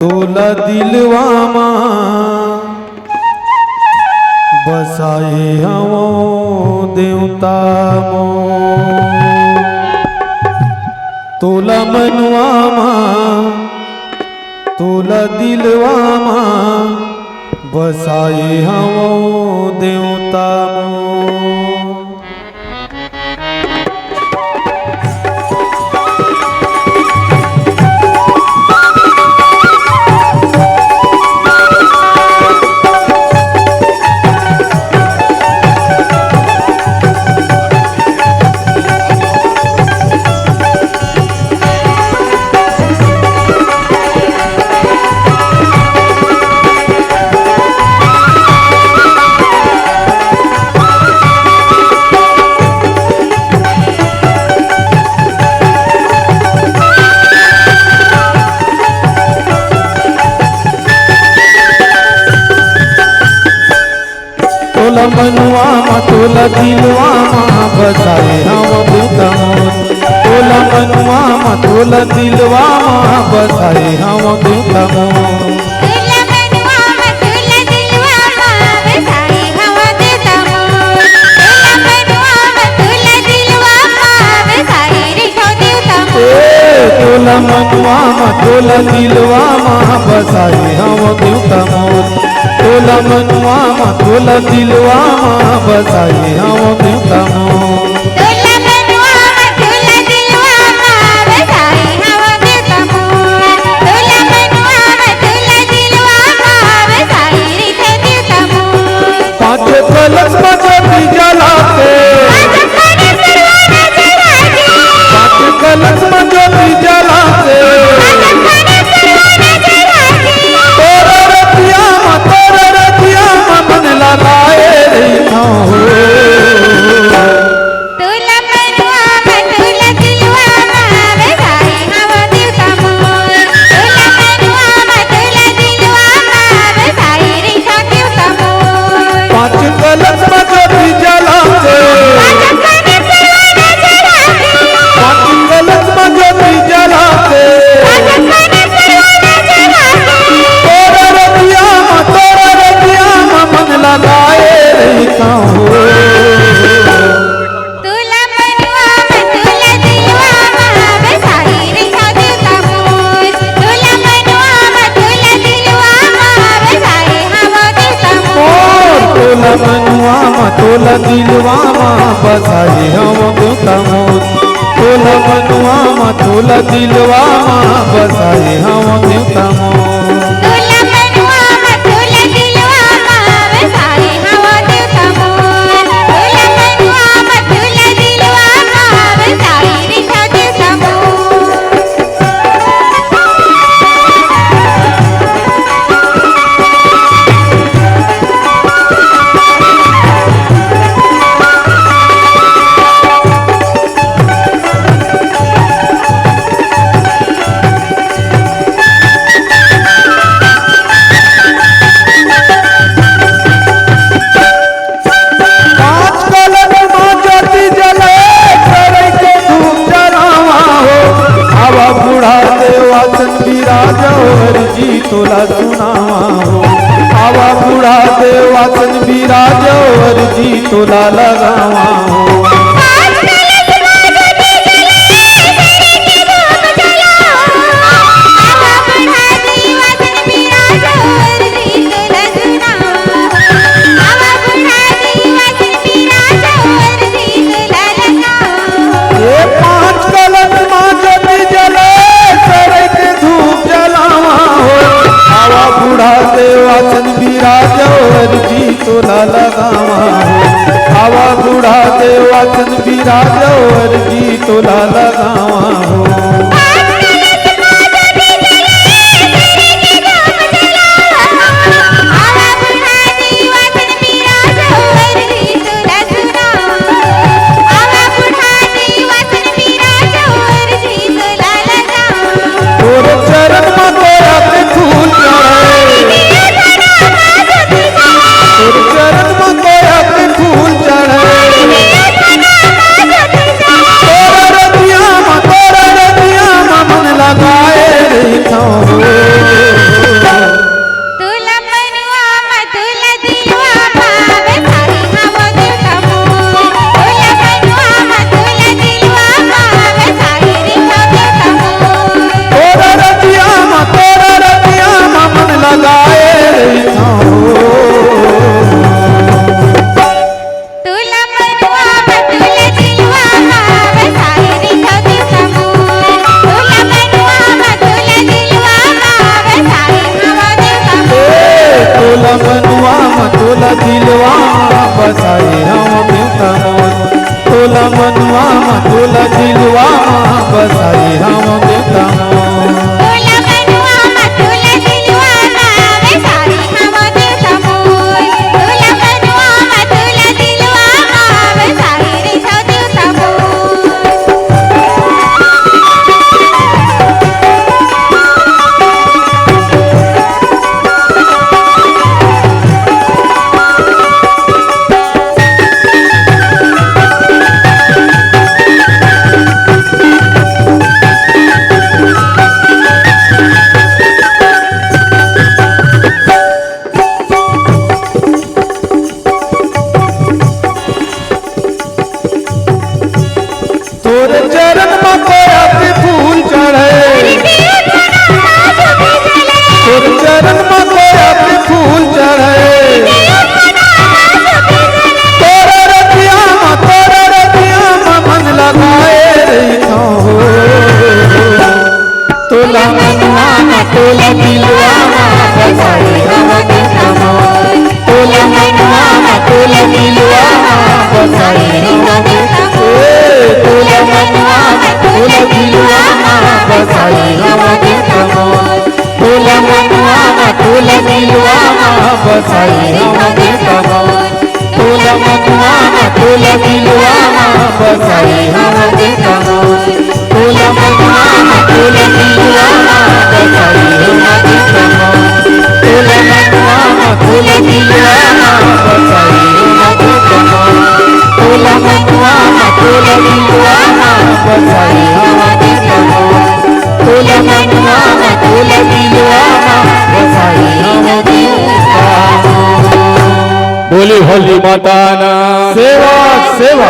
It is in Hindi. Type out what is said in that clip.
तोला दिलवामा बसाए हवो देवता मो तोला मनवामा तोला दिलवामा बसाए हवो देवता मो तोला मनवामा तोला दिलवामा बसाए हम देवता मोर तोला मनवामा तोला दिलवामा बसाए हम देवता मोर तोला मनवामा तोला दिलवामा बसाए हम देवता मोर तोला मनवामा तोला दिलवामा बसाए हम देवता मोर पाँच कलश बजती जलाते पाँच कलश बजती जलाते तोला दिलवामा बसाए हम देवता मोर तोला मनवामा तोला दिलवामा बसाए हम देवता मोर तोला सुनावा हो आवा बूढ़ा देवासन बिराजो अर्जी तोला लगावा हो अर्जी तोला लगावा हो आवा बूढ़ा देवासन बिराजो अर्जी तोला लगावा हो तोरा रतिया तोला दिलवा बसाई हम देवता मोर तोला मनुआ तोला दिलवा बसाई हम देवता मोर तोला मनुआ तोला दिलवा बसाई हम देवता मोर तोला मनुआ तोला दिलवा बसाई रे सौ देवता मोर तोरे चरण में कोया के फूल चढ़े तोरे चरण में कोया के फूल चढ़े तोरे रतिया में मन लगाए रही हो तोला मनुआ तोला दिलवा बसाई हम देवता मोर तोला मनुआ तोला दिलवा बसाई हम देवता मोर तोला मनुआ तोला दिलवा बसाई हम देवता मोर तोला मनुआ तोला दिलवा बसाई हम देवता मोर तोला मनुआ तोला दिलवा बसाई हम देवता मोर तोला मनुआ तोला दिलवा बसाई हम देवता मोर तोला मनुआ तोला दिलवा बसाई हम देवता मोर तोला मनुआ तोला दिलवा बसाई हम देवता मोर तोला मनुआ तोला दिलवा बसाई हम देवता मोर। बोली होली माता ना सेवा सेवा।